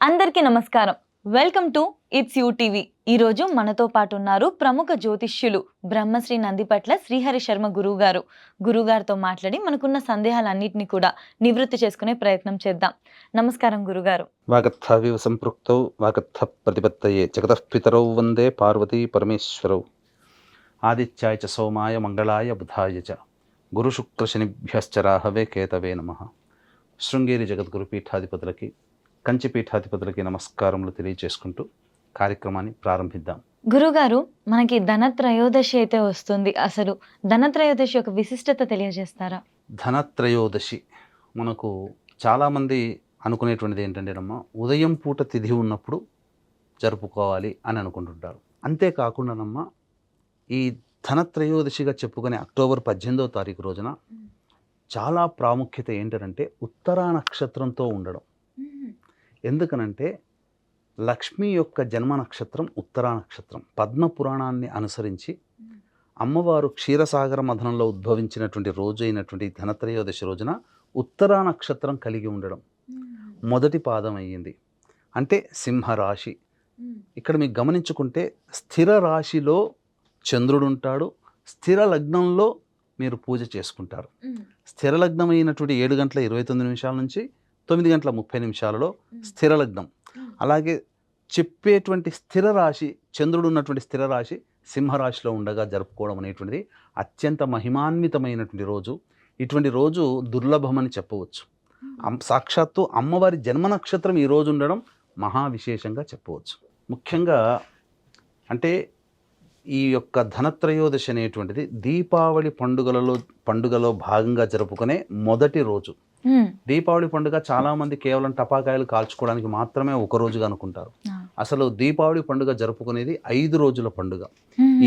అందరికీ నమస్కారం. Welcome to it's you TV. ఈరోజు మనతో పాటు ఉన్నారు ప్రముఖ జ్యోతిష్యులు బ్రహ్మశ్రీ నందిపట్ల శ్రీహరి శర్మ గురువుగారు. గురువుగారితో మాట్లాడి మనకున్న సందేహాలన్నిటిని కూడా నివృత్తి చేసుకునే ప్రయత్నం చేద్దాం. నమస్కారం గురుగారు. వాగర్థావివ సంపృక్తౌ వాగర్థ ప్రతిపత్తయే జగతః పితరౌ వందే పార్వతీ పరమేశ్వరౌ. ఆదిత్యాయ చ సోమాయ మంగళాయ బుధాయ చ గురుశుక్రశనిభ్యశ్చ రాహవే కేతవే నమః. శృంగేరి జగద్గురు పీఠాధిపతులకి, కంచి పీఠాధిపతులకి నమస్కారములు తెలియజేసుకుంటూ కార్యక్రమాన్ని ప్రారంభిద్దాం. గురుగారు, మనకి ధనత్రయోదశి అయితే వస్తుంది. అసలు ధనత్రయోదశి యొక్క విశిష్టత తెలియజేస్తారా? ధనత్రయోదశి మనకు చాలామంది అనుకునేటువంటిది ఏంటంటేనమ్మా, ఉదయం పూట తిథి ఉన్నప్పుడు జరుపుకోవాలి అని అనుకుంటుంటారు. అంతేకాకుండానమ్మా, ఈ ధనత్రయోదశిగా చెప్పుకునే అక్టోబర్ 18వ తారీఖు రోజున చాలా ప్రాముఖ్యత ఏంటంటే ఉత్తరా నక్షత్రంతో ఉండడం. ఎందుకనంటే లక్ష్మి యొక్క జన్మ నక్షత్రం ఉత్తరా నక్షత్రం. పద్మ పురాణాన్ని అనుసరించి అమ్మవారు క్షీరసాగర మథనంలో ఉద్భవించినటువంటి రోజు అయినటువంటి ధనత్రయోదశి రోజున ఉత్తరా నక్షత్రం కలిగి ఉండడం మొదటి పాదం అయ్యింది. అంటే సింహరాశి. ఇక్కడ మీకు గమనించుకుంటే స్థిర రాశిలో చంద్రుడు ఉంటాడు, స్థిర లగ్నంలో మీరు పూజ చేసుకుంటారు. స్థిర లగ్నం అయినటువంటి 7:29 నుంచి 9:30 స్థిర లగ్నం. అలాగే చెప్పేటువంటి స్థిర రాశి, చంద్రుడు ఉన్నటువంటి స్థిర రాశి సింహరాశిలో ఉండగా జరుపుకోవడం అనేటువంటిది అత్యంత మహిమాన్వితమైనటువంటి రోజు. ఇటువంటి రోజు దుర్లభమని చెప్పవచ్చు. సాక్షాత్తు అమ్మవారి జన్మ నక్షత్రం ఈ రోజు ఉండడం మహావిశేషంగా చెప్పవచ్చు. ముఖ్యంగా అంటే ఈ యొక్క ధనత్రయోదశి అనేటువంటిది దీపావళి పండుగలో భాగంగా జరుపుకునే మొదటి రోజు. దీపావళి పండుగ చాలామంది కేవలం టపాకాయలు కాల్చుకోవడానికి మాత్రమే ఒక రోజుగా అనుకుంటారు. అసలు దీపావళి పండుగ జరుపుకునేది 5 రోజుల పండుగ.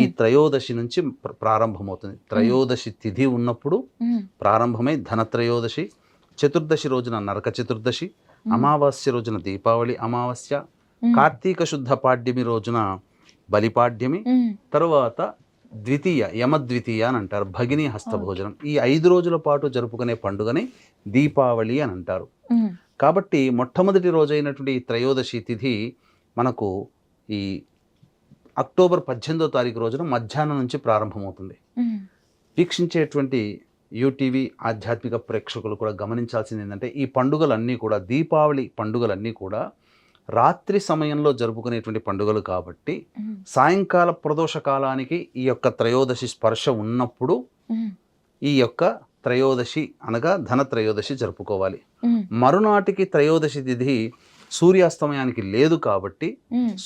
ఈ త్రయోదశి నుంచి ప్రారంభమవుతుంది. త్రయోదశి తిథి ఉన్నప్పుడు ప్రారంభమై ధనత్రయోదశి, చతుర్దశి రోజున నరక చతుర్దశి, అమావాస్య రోజున దీపావళి అమావాస్య, కార్తీక శుద్ధ పాడ్యమి రోజున బలిపాడ్యమి, తరువాత ద్వితీయ యమద్వితీయ అని అంటారు, భగిని హస్తభోజనం. ఈ 5 రోజుల పాటు జరుపుకునే పండుగని దీపావళి అని అంటారు. కాబట్టి మొట్టమొదటి రోజైనటువంటి ఈ త్రయోదశి తిథి మనకు ఈ అక్టోబర్ 18వ తారీఖు రోజున మధ్యాహ్నం నుంచి ప్రారంభమవుతుంది. వీక్షించేటువంటి యూటీవీ ఆధ్యాత్మిక ప్రేక్షకులు కూడా గమనించాల్సింది ఏంటంటే, ఈ పండుగలన్నీ కూడా, దీపావళి పండుగలన్నీ కూడా రాత్రి సమయంలో జరుపుకునేటువంటి పండుగలు కాబట్టి సాయంకాల ప్రదోష కాలానికి ఈ యొక్క త్రయోదశి స్పర్శ ఉన్నప్పుడు ఈ యొక్క త్రయోదశి అనగా ధనత్రయోదశి జరుపుకోవాలి. మరునాటికి త్రయోదశి తిథి సూర్యాస్తమయానికి లేదు కాబట్టి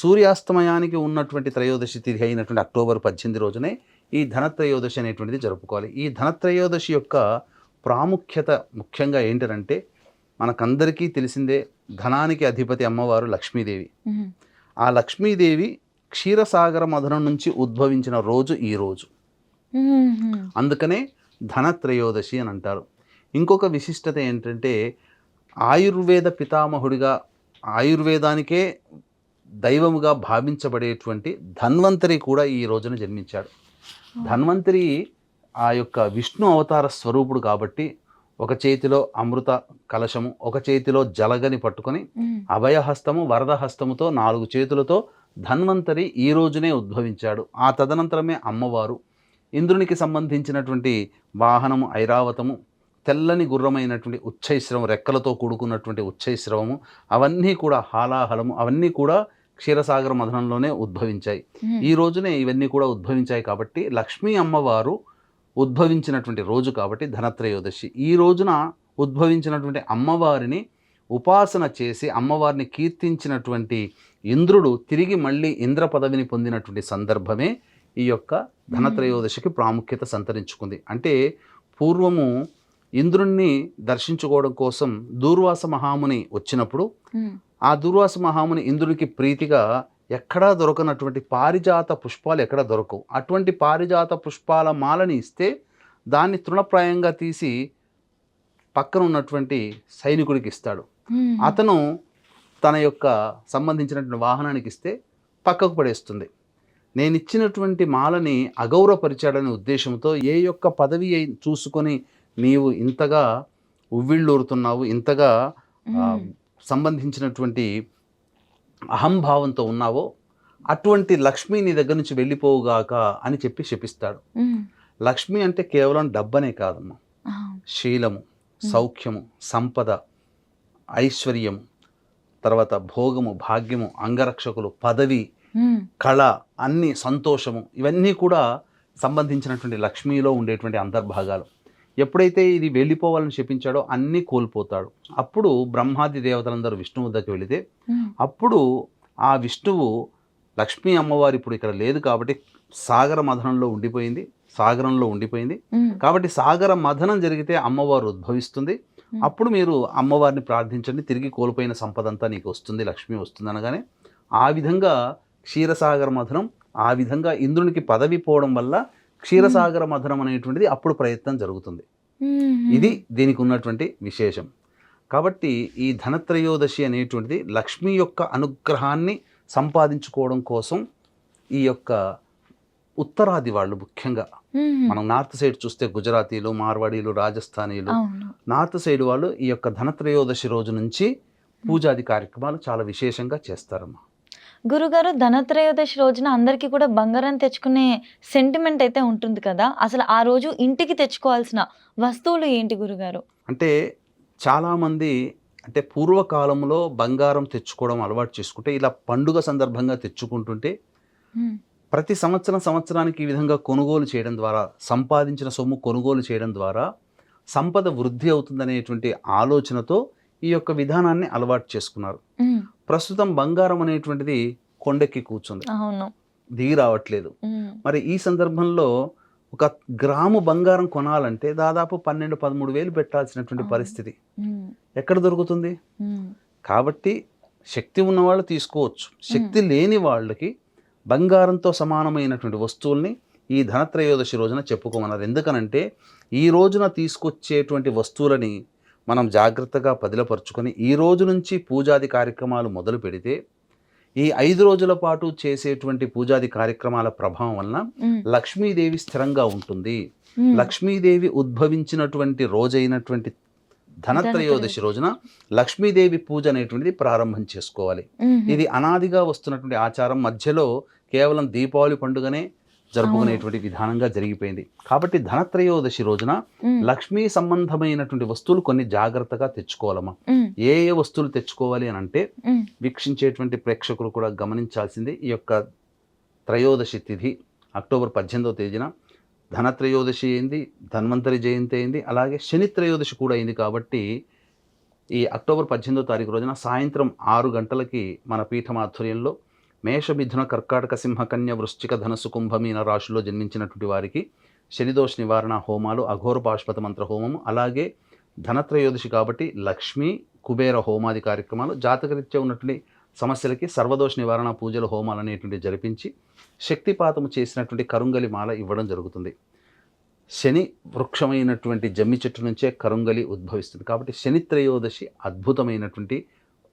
సూర్యాస్తమయానికి ఉన్నటువంటి త్రయోదశి తిథి అయినటువంటి అక్టోబర్ 18 రోజునే ఈ ధనత్రయోదశి అనేటువంటిది జరుపుకోవాలి. ఈ ధనత్రయోదశి యొక్క ప్రాముఖ్యత ముఖ్యంగా ఏంటంటే, మనకందరికీ తెలిసిందే, ధనానికి అధిపతి అమ్మవారు లక్ష్మీదేవి. ఆ లక్ష్మీదేవి క్షీరసాగర మథనం నుంచి ఉద్భవించిన రోజు ఈ రోజు. అందుకనే ధనత్రయోదశి అని అంటారు. ఇంకొక విశిష్టత ఏంటంటే, ఆయుర్వేద పితామహుడిగా, ఆయుర్వేదానికే దైవముగా భావించబడేటువంటి ధన్వంతరి కూడా ఈ రోజున జన్మించాడు. ధన్వంతరి ఆ యొక్క విష్ణు అవతార స్వరూపుడు కాబట్టి ఒక చేతిలో అమృత కలశము, ఒక చేతిలో జలగని పట్టుకొని అభయహస్తము వరదహస్తముతో 4 చేతులతో ధన్వంతరి ఈ రోజునే ఉద్భవించాడు. ఆ తదనంతరమే అమ్మవారు ఇంద్రునికి సంబంధించినటువంటి వాహనము ఐరావతము, తెల్లని గుర్రమైనటువంటి ఉచ్చైశ్రవం, రెక్కలతో కూడుకున్నటువంటి ఉచ్చైశ్రవము, అవన్నీ కూడా హాలాహలము, అవన్నీ కూడా క్షీరసాగర మథనంలోనే ఉద్భవించాయి. ఈ రోజునే ఇవన్నీ కూడా ఉద్భవించాయి. కాబట్టి లక్ష్మీ అమ్మవారు ఉద్భవించినటువంటి రోజు కాబట్టి ధనత్రయోదశి. ఈ రోజున ఉద్భవించినటువంటి అమ్మవారిని ఉపాసన చేసి అమ్మవారిని కీర్తించినటువంటి ఇంద్రుడు తిరిగి మళ్ళీ ఇంద్ర పదవిని పొందినటువంటి సందర్భమే ఈ యొక్క ధనత్రయోదశికి ప్రాముఖ్యత సంతరించుకుంది. అంటే పూర్వము ఇంద్రుణ్ణి దర్శించుకోవడం కోసం దూర్వాస మహాముని వచ్చినప్పుడు ఆ దూర్వాస మహాముని ఇంద్రునికి ప్రీతిగా ఎక్కడా దొరకనటువంటి పారిజాత పుష్పాలు ఎక్కడ దొరకవు. అటువంటి పారిజాత పుష్పాల మాలని ఇస్తే దాన్ని తృణప్రాయంగా తీసి పక్కన ఉన్నటువంటి సైనికుడికి ఇస్తాడు. అతను తన యొక్క సంబంధించినటువంటి వాహనానికి ఇస్తే పక్కకు పడేస్తుంది. నేను ఇచ్చినటువంటి మాలని అగౌరవపరిచాడనే ఉద్దేశంతో, ఏ యొక్క పదవి చూసుకొని నీవు ఇంతగా ఉవ్విళ్ళూరుతున్నావు, ఇంతగా సంబంధించినటువంటి అహంభావంతో ఉన్నావో అటువంటి లక్ష్మి నీ దగ్గర నుంచి వెళ్ళిపోవుగాక అని చెప్పి శపిస్తాడు. లక్ష్మి అంటే కేవలం డబ్బనే కాదమ్మా, శీలము, సౌఖ్యము, సంపద, ఐశ్వర్యము, తర్వాత భోగము, భాగ్యము, అంగరక్షకులు, పదవి, కళ, అన్ని, సంతోషము, ఇవన్నీ కూడా సంబంధించినటువంటి లక్ష్మిలో ఉండేటువంటి అంతర్భాగాలు. ఎప్పుడైతే ఇది వెళ్ళిపోవాలని చెప్పించాడో అన్నీ కోల్పోతాడు. అప్పుడు బ్రహ్మాది దేవతలందరూ విష్ణువు దగ్గరికి వెళితే అప్పుడు ఆ విష్ణువు లక్ష్మీ అమ్మవారు ఇప్పుడు ఇక్కడ లేదు కాబట్టి సాగర మథనంలో ఉండిపోయింది కాబట్టి సాగర మథనం జరిగితే అమ్మవారు ఉద్భవిస్తుంది. అప్పుడు మీరు అమ్మవారిని ప్రార్థించండి, తిరిగి కోల్పోయిన సంపద అంతా నీకు వస్తుంది, లక్ష్మి వస్తుంది అనగానే ఆ విధంగా క్షీరసాగర మథనం, ఆ విధంగా ఇంద్రునికి పదవి పోవడం వల్ల క్షీరసాగర మథనం అనేటువంటిది అప్పుడు ప్రయత్నం జరుగుతుంది. ఇది దీనికి ఉన్నటువంటి విశేషం. కాబట్టి ఈ ధనత్రయోదశి అనేటువంటిది లక్ష్మి యొక్క అనుగ్రహాన్ని సంపాదించుకోవడం కోసం ఈ యొక్క ఉత్తరాది వాళ్ళు, ముఖ్యంగా మనం నార్త్ సైడ్ చూస్తే గుజరాతీలు, మార్వాడీలు, రాజస్థానీలు, నార్త్ సైడ్ వాళ్ళు ఈ యొక్క ధనత్రయోదశి రోజు నుంచి పూజాది కార్యక్రమాలు చాలా విశేషంగా చేస్తారమ్మా. గురుగారు, ధనత్రయోదశి రోజున అందరికీ కూడా బంగారం తెచ్చుకునే సెంటిమెంట్ అయితే ఉంటుంది కదా, అసలు ఆ రోజు ఇంటికి తెచ్చుకోవాల్సిన వస్తువులు ఏంటి గురుగారు? అంటే చాలామంది అంటే పూర్వకాలంలో బంగారం తెచ్చుకోవడం అలవాటు చేసుకుంటే ఇలా పండుగ సందర్భంగా తెచ్చుకుంటుంటే ప్రతి సంవత్సరానికి ఈ విధంగా కొనుగోలు చేయడం ద్వారా, సంపాదించిన సొమ్ము కొనుగోలు చేయడం ద్వారా సంపద వృద్ధి అవుతుందనేటువంటి ఆలోచనతో ఈ యొక్క విధానాన్ని అలవాటు చేసుకున్నారు. ప్రస్తుతం బంగారం అనేటువంటిది కొండెక్కి కూర్చుంది, దిగి రావట్లేదు. మరి ఈ సందర్భంలో ఒక గ్రాము బంగారం కొనాలంటే దాదాపు 12-13 వేలు పెట్టాల్సినటువంటి పరిస్థితి ఎక్కడ దొరుకుతుంది? కాబట్టి శక్తి ఉన్నవాళ్ళు తీసుకోవచ్చు, శక్తి లేని వాళ్ళకి బంగారంతో సమానమైనటువంటి వస్తువుల్ని ఈ ధనత్రయోదశి రోజున చెప్పుకోమన్నారు. ఎందుకనంటే ఈ రోజున తీసుకొచ్చేటువంటి వస్తువులని మనం జాగ్రత్తగా పదిలపరుచుకొని ఈ రోజు నుంచి పూజాది కార్యక్రమాలు మొదలు పెడితే ఈ 5 రోజుల పాటు చేసేటువంటి పూజాది కార్యక్రమాల ప్రభావం వలన లక్ష్మీదేవి స్థిరంగా ఉంటుంది. లక్ష్మీదేవి ఉద్భవించినటువంటి రోజైనటువంటి ధనత్రయోదశి రోజున లక్ష్మీదేవి పూజ అనేటువంటిది ప్రారంభం చేసుకోవాలి. ఇది అనాదిగా వస్తున్నటువంటి ఆచారం. మధ్యలో కేవలం దీపావళి పండుగనే జరుపుకునేటువంటి విధానంగా జరిగిపోయింది. కాబట్టి ధనత్రయోదశి రోజున లక్ష్మీ సంబంధమైనటువంటి వస్తువులు కొన్ని జాగ్రత్తగా తెచ్చుకోవాలమ్మా. ఏ వస్తువులు తెచ్చుకోవాలి అని అంటే వీక్షించేటువంటి ప్రేక్షకులు కూడా గమనించాల్సింది, ఈ యొక్క త్రయోదశి తిథి అక్టోబర్ 18వ తేదీన ధనత్రయోదశి అయింది, ధన్వంతరి జయంతి అయింది, అలాగే శని త్రయోదశి కూడా అయింది. కాబట్టి ఈ అక్టోబర్ 18వ తారీఖు రోజున సాయంత్రం 6 గంటలకి మన పీఠం ఆధ్వర్యంలో మేష, మిథున, కర్కాటక, సింహ, కన్య, వృశ్చిక, ధనస్సు, కుంభ, మీన రాశుల్లో జన్మించినటువంటి వారికి శనిదోష నివారణ హోమాలు, అఘోర పాశుపత మంత్ర హోమము, అలాగే ధనత్రయోదశి కాబట్టి లక్ష్మీ కుబేర హోమాది కార్యక్రమాలు, జాతకరీత్యా ఉన్నటువంటి సమస్యలకి సర్వదోష నివారణ పూజలు, హోమాలు అనేటువంటి జరిపించి శక్తిపాతము చేసినటువంటి కరుంగలి మాల ఇవ్వడం జరుగుతుంది. శని వృక్షమైనటువంటి జమ్మి చెట్టు నుంచే కరుంగలి ఉద్భవిస్తుంది. కాబట్టి శని త్రయోదశి అద్భుతమైనటువంటి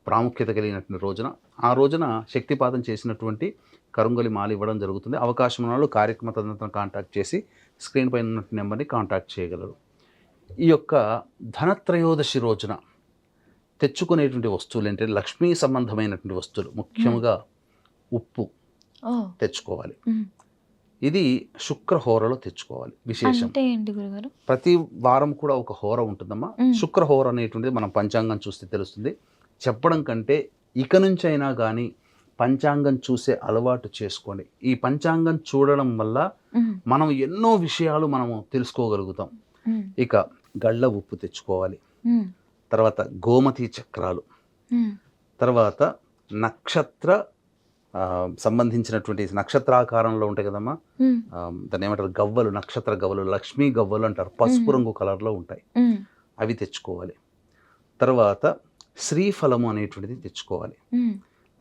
ప్రాముఖ్యత కలిగినటువంటి రోజున, ఆ రోజున శక్తిపాతం చేసినటువంటి కరుంగలి మాల ఇవ్వడం జరుగుతుంది. అవకాశం ఉన్న వాళ్ళు కార్యక్రమ తదనంతరం కాంటాక్ట్ చేసి స్క్రీన్ పైన ఉన్నటువంటి నెంబర్ని కాంటాక్ట్ చేయగలరు. ఈ యొక్క ధనత్రయోదశి రోజున తెచ్చుకునేటువంటి వస్తువులు ఏంటంటే లక్ష్మీ సంబంధమైనటువంటి వస్తువులు, ముఖ్యంగా ఉప్పు తెచ్చుకోవాలి. ఇది శుక్రహోరలో తెచ్చుకోవాలి. విశేషం ప్రతి వారం కూడా ఒక హోర ఉంటుందమ్మా. శుక్రహోర అనేటువంటిది మనం పంచాంగం చూస్తే తెలుస్తుంది. చెప్పడం కంటే ఇక నుంచి అయినా కానీ పంచాంగం చూసే అలవాటు చేసుకోండి. ఈ పంచాంగం చూడడం వల్ల మనం ఎన్నో విషయాలు మనము తెలుసుకోగలుగుతాం. ఇక గళ్ళ ఉప్పు తెచ్చుకోవాలి, తర్వాత గోమతి చక్రాలు, తర్వాత నక్షత్ర సంబంధించినటువంటి నక్షత్రాకారంలో ఉంటాయి కదమ్మా, దాన్ని ఏమంటారు, గవ్వలు, నక్షత్ర గవ్వలు, లక్ష్మీ గవ్వలు అంటారు, పసుపు రంగు కలర్లో ఉంటాయి, అవి తెచ్చుకోవాలి. తర్వాత శ్రీఫలము అనేటువంటిది తెచ్చుకోవాలి.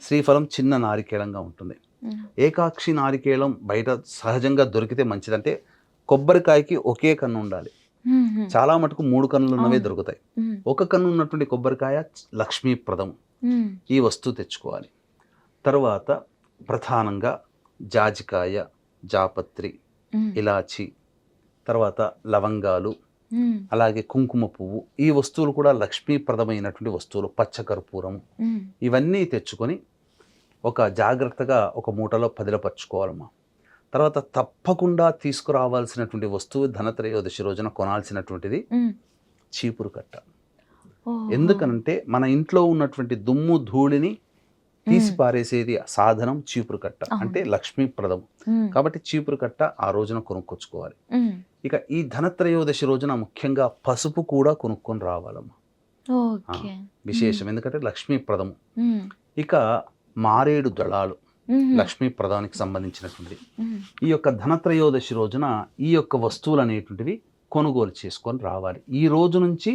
శ్రీఫలం చిన్న నారికేళంగా ఉంటుంది. ఏకాక్షి నారికేళం బయట సహజంగా దొరికితే మంచిదంటే కొబ్బరికాయకి ఒకే కన్ను ఉండాలి. చాలా మటుకు 3 కన్నులు ఉన్నవే దొరుకుతాయి. ఒక కన్ను ఉన్నటువంటి కొబ్బరికాయ లక్ష్మీప్రదం. ఈ వస్తువు తెచ్చుకోవాలి. తర్వాత ప్రధానంగా జాజికాయ, జాపత్రి, ఇలాచి, తర్వాత లవంగాలు, అలాగే కుంకుమ పువ్వు, ఈ వస్తువులు కూడా లక్ష్మీప్రదమైనటువంటి వస్తువులు. పచ్చకర్పూరం, ఇవన్నీ తెచ్చుకొని ఒక జాగ్రత్తగా ఒక మూటలో పదిలపరుచుకోవాలమ్మా. తర్వాత తప్పకుండా తీసుకురావాల్సినటువంటి వస్తువు ధనత్రయోదశి రోజున కొనాల్సినటువంటిది ఉమ్. చీపురు కట్ట. ఓహో. ఎందుకనంటే మన ఇంట్లో ఉన్నటువంటి దుమ్ము ధూళిని తీసి పారేసేది సాధనం చీపురు కట్ట, అవును. అంటే లక్ష్మీప్రదం. ఉమ్. కాబట్టి చీపురు కట్ట ఆ రోజున కొనుక్కొచ్చుకోవాలి. ఉమ్. ఇక ఈ ధనత్రయోదశి రోజున ముఖ్యంగా పసుపు కూడా కొనుక్కొని రావాలమ్మా. ఓకే. విశేషం, ఎందుకంటే లక్ష్మీప్రదము. ఉమ్. ఇక మారేడు దళాలు ఉమ్. లక్ష్మీప్రదానికి సంబంధించినటువంటిది. ఉమ్. ఈ యొక్క ధనత్రయోదశి రోజున ఈ యొక్క వస్తువులు అనేటువంటివి కొనుగోలు చేసుకొని రావాలి. ఈ రోజు నుంచి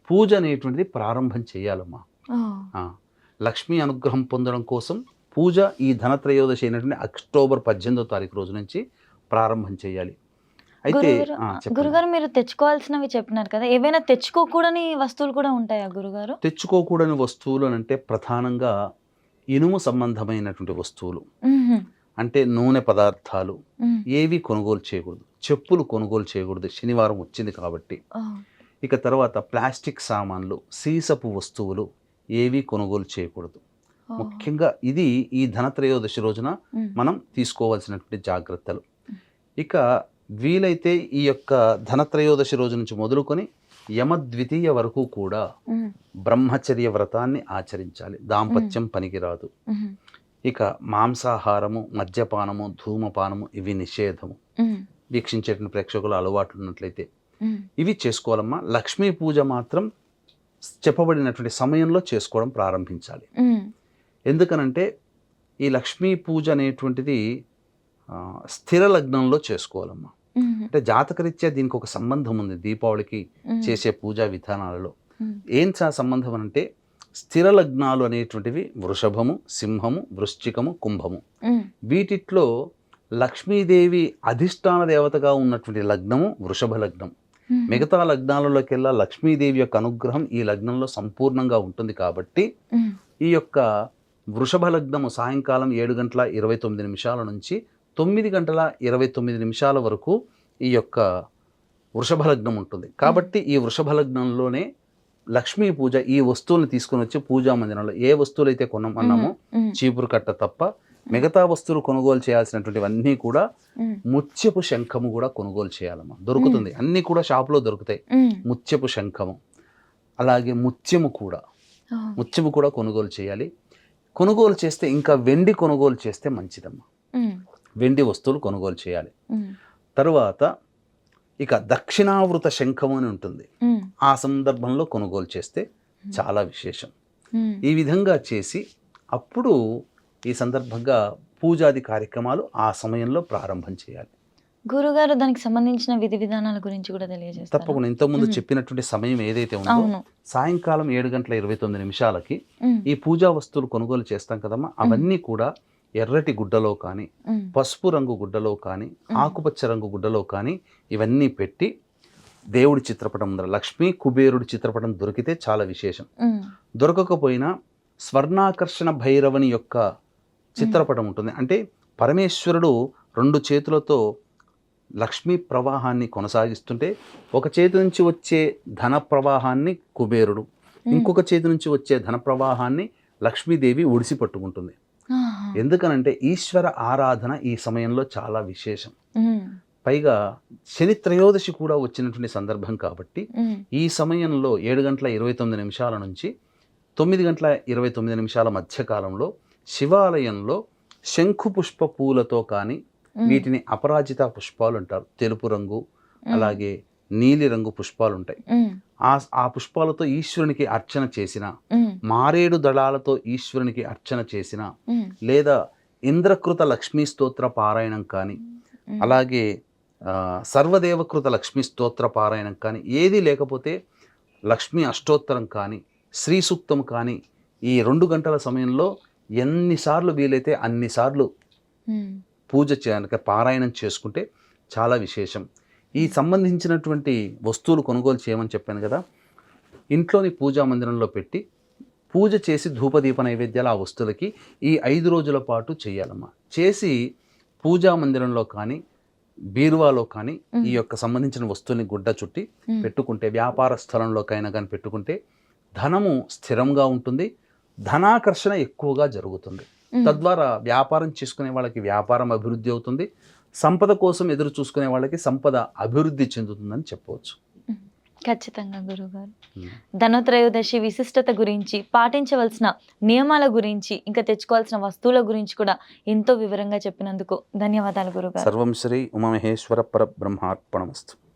పూజ అనేటువంటిది ప్రారంభం చేయాలమ్మా. ఓ. ఆ, లక్ష్మీ అనుగ్రహం పొందడం కోసం పూజ ఈ ధనత్రయోదశి అయినటువంటి అక్టోబర్ 18వ తారీఖు రోజు నుంచి ప్రారంభం చేయాలి. అయితే చెప్పండి. గురుగారు మీరు తెచ్చుకోవాల్సినవి చెప్పినారు కదా, ఏవైనా తెచ్చుకోకూడని వస్తువులు కూడా ఉంటాయా గురుగారు? తెచ్చుకోకూడని వస్తువులు అని అంటే ప్రధానంగా ఇనుము సంబంధమైనటువంటి వస్తువులు, ఉహు. అంటే నూనె పదార్థాలు ఉమ్. ఏవి కొనుగోలు చేయకూడదు. చెప్పులు కొనుగోలు చేయకూడదు, శనివారం వచ్చింది కాబట్టి. ఓ. ఇక తర్వాత ప్లాస్టిక్ సామాన్లు, సీసపు వస్తువులు ఏవి కొనుగోలు చేయకూడదు. ఓ. ముఖ్యంగా ఇది ఈ ధనత్రయోదశి రోజున ఉమ్. మనం తీసుకోవాల్సినటువంటి జాగ్రత్తలు. ఇక వీలైతే ఈ యొక్క ధనత్రయోదశి రోజు నుంచి మొదలుకొని యమద్వితీయ వరకు కూడా ఉమ్. బ్రహ్మచర్య వ్రతాన్ని ఆచరించాలి. దాంపత్యం పనికిరాదు. ఉహు. ఇక మాంసాహారము, మద్యపానము, ధూమపానము ఇవి నిషేధము. ఉమ్. వీక్షించేటువంటి ప్రేక్షకుల అలవాట్లు ఉన్నట్లయితే ఉమ్. ఇవి చేసుకోవాలమ్మా. లక్ష్మీ పూజ మాత్రం చెప్పబడినటువంటి సమయంలో చేసుకోవడం ప్రారంభించాలి. ఉమ్. ఎందుకనంటే ఈ లక్ష్మీ పూజ అనేటువంటిది స్థిర లగ్నంలో చేసుకోవాలమ్మా. ఉమ్. అంటే జాతకరీత్యా దీనికి ఒక సంబంధం ఉంది. దీపావళికి ఉమ్. చేసే పూజా విధానాలలో ఉమ్. ఏం సంబంధం అంటే స్థిర లగ్నాలు అనేటువంటివి వృషభము, సింహము, వృశ్చికము, కుంభము. ఉమ్. వీటిట్లో లక్ష్మీదేవి అధిష్టాన దేవతగా ఉన్నటువంటి లగ్నము వృషభ లగ్నం. ఉమ్. మిగతా లగ్నాలలోకెల్లా లక్ష్మీదేవి యొక్క అనుగ్రహం ఈ లగ్నంలో సంపూర్ణంగా ఉంటుంది. కాబట్టి ఉమ్. ఈ యొక్క వృషభ లగ్నము సాయంకాలం 7:29 నుంచి 9:29 వరకు ఈ యొక్క వృషభ లగ్నం ఉంటుంది. కాబట్టి ఈ వృషభ లగ్నంలోనే లక్ష్మీ పూజ ఈ వస్తువులను తీసుకొని వచ్చి పూజా మందిరంలో ఏ వస్తువులు అయితే కొనమన్నామో ఉమ్. చీపురు కట్ట తప్ప మిగతా వస్తువులు కొనుగోలు చేయాల్సినటువంటివన్నీ కూడా ఉమ్. ముత్యపు శంఖము కూడా కొనుగోలు చేయాలమ్మా. దొరుకుతుంది, అన్నీ కూడా షాపులో దొరుకుతాయి. ఉమ్. ముత్యపు శంఖము, అలాగే ముత్యము కూడా కొనుగోలు చేయాలి. కొనుగోలు చేస్తే ఇంకా వెండి కొనుగోలు చేస్తే మంచిదమ్మా. ఉమ్. వెండి వస్తువులు కొనుగోలు చేయాలి. ఉమ్. తరువాత ఇక దక్షిణావృత శంఖము అని ఉంటుంది. ఉమ్. ఆ సందర్భంలో కొనుగోలు చేస్తే చాలా విశేషం. ఉమ్. ఈ విధంగా చేసి అప్పుడు ఈ సందర్భంగా పూజాది కార్యక్రమాలు ఆ సమయంలో ప్రారంభం చేయాలి. గురుగారు దానికి సంబంధించిన విధి విధానాల గురించి కూడా తెలియజేస్తారు. తప్పకుండా ఇంతకుముందు చెప్పినటువంటి సమయం ఏదైతే ఉందో అవును. సాయంకాలం 7:29 ఉమ్. ఈ పూజా వస్తువులు కొనుగోలు చేస్తాం కదమ్మా. అవన్నీ కూడా ఎర్రటి గుడ్డలో కానీ, ఉమ్. పసుపు రంగు గుడ్డలో కానీ, ఆకుపచ్చ రంగు గుడ్డలో కానీ ఇవన్నీ పెట్టి దేవుడి చిత్రపటం ముందర లక్ష్మీ కుబేరుడి చిత్రపటం దొరికితే చాలా విశేషం. ఉమ్. దొరకకపోయినా స్వర్ణాకర్షణ భైరవుని యొక్క చిత్రపటం ఉంటుంది. అంటే పరమేశ్వరుడు 2 చేతులతో లక్ష్మీ ప్రవాహాన్ని కొనసాగిస్తుంటే ఒక చేతి నుంచి వచ్చే ధన ప్రవాహాన్ని కుబేరుడు, ఇంకొక చేతి నుంచి వచ్చే ధన ప్రవాహాన్ని లక్ష్మీదేవి ఒడిసి పట్టుకుంటుంది. ఆహా. ఎందుకనంటే ఈశ్వర ఆరాధన ఈ సమయంలో చాలా విశేషం. ఉమ్. పైగా శని త్రయోదశి కూడా వచ్చినటువంటి సందర్భం కాబట్టి ఉమ్. ఈ సమయంలో 7:29 నుంచి 9:29 మధ్యకాలంలో శివాలయంలో శంఖు పుష్ప పూలతో కానీ, వీటిని అపరాజిత పుష్పాలు అంటారు, తెలుపు రంగు అలాగే నీలి రంగు పుష్పాలు ఉంటాయి. ఉమ్. ఆ పుష్పాలతో ఈశ్వరునికి అర్చన చేసిన, ఉమ్. మారేడు దళాలతో ఈశ్వరునికి అర్చన చేసిన, ఉమ్. లేదా ఇంద్రకృత లక్ష్మీ స్తోత్ర పారాయణం కానీ, అలాగే సర్వదేవకృత లక్ష్మీ స్తోత్ర పారాయణం కానీ, ఏది లేకపోతే లక్ష్మీ అష్టోత్తరం కానీ, శ్రీ సూక్తం కానీ ఈ 2 గంటల సమయంలో ఎన్నిసార్లు వీలైతే అన్నిసార్లు ఉమ్. పూజ చేయడానికి పారాయణం చేసుకుంటే చాలా విశేషం. ఈ సంబంధించినటువంటి వస్తువులు కొనుగోలు చేయమని చెప్పాను కదా, ఇంట్లోని పూజా మందిరంలో పెట్టి పూజ చేసి ధూపదీప నైవేద్యాలు ఆ వస్తువులకి ఈ 5 రోజుల పాటు చేయాలమ్మా. చేసి పూజా మందిరంలో కానీ బీరువాలో కానీ ఈ యొక్క సంబంధించిన వస్తువుని గుడ్డ చుట్టి పెట్టుకుంటే, వ్యాపార స్థలంలోకైనా కానీ పెట్టుకుంటే ధనము స్థిరంగా ఉంటుంది, ధనాకర్షణ ఎక్కువగా జరుగుతుంది. తద్వారా వ్యాపారం చేసుకునే వాళ్ళకి వ్యాపారం అభివృద్ధి అవుతుంది, సంపద కోసం ఎదురు చూసుకునే వాళ్ళకి సంపద అభివృద్ధి చెందుతుందని చెప్పవచ్చు. ఖచ్చితంగా గురుగారు. ధనోత్రయోదశి విశిష్టత గురించి, పాటించవలసిన నియమాల గురించి, ఇంకా తెచ్చుకోవాల్సిన వస్తువుల గురించి కూడా ఎంతో వివరంగా చెప్పినందుకు ధన్యవాదాలు గురుగారు. సర్వం శ్రీ ఉమామహేశ్వర పరబ్రహ్మార్పణమస్తు.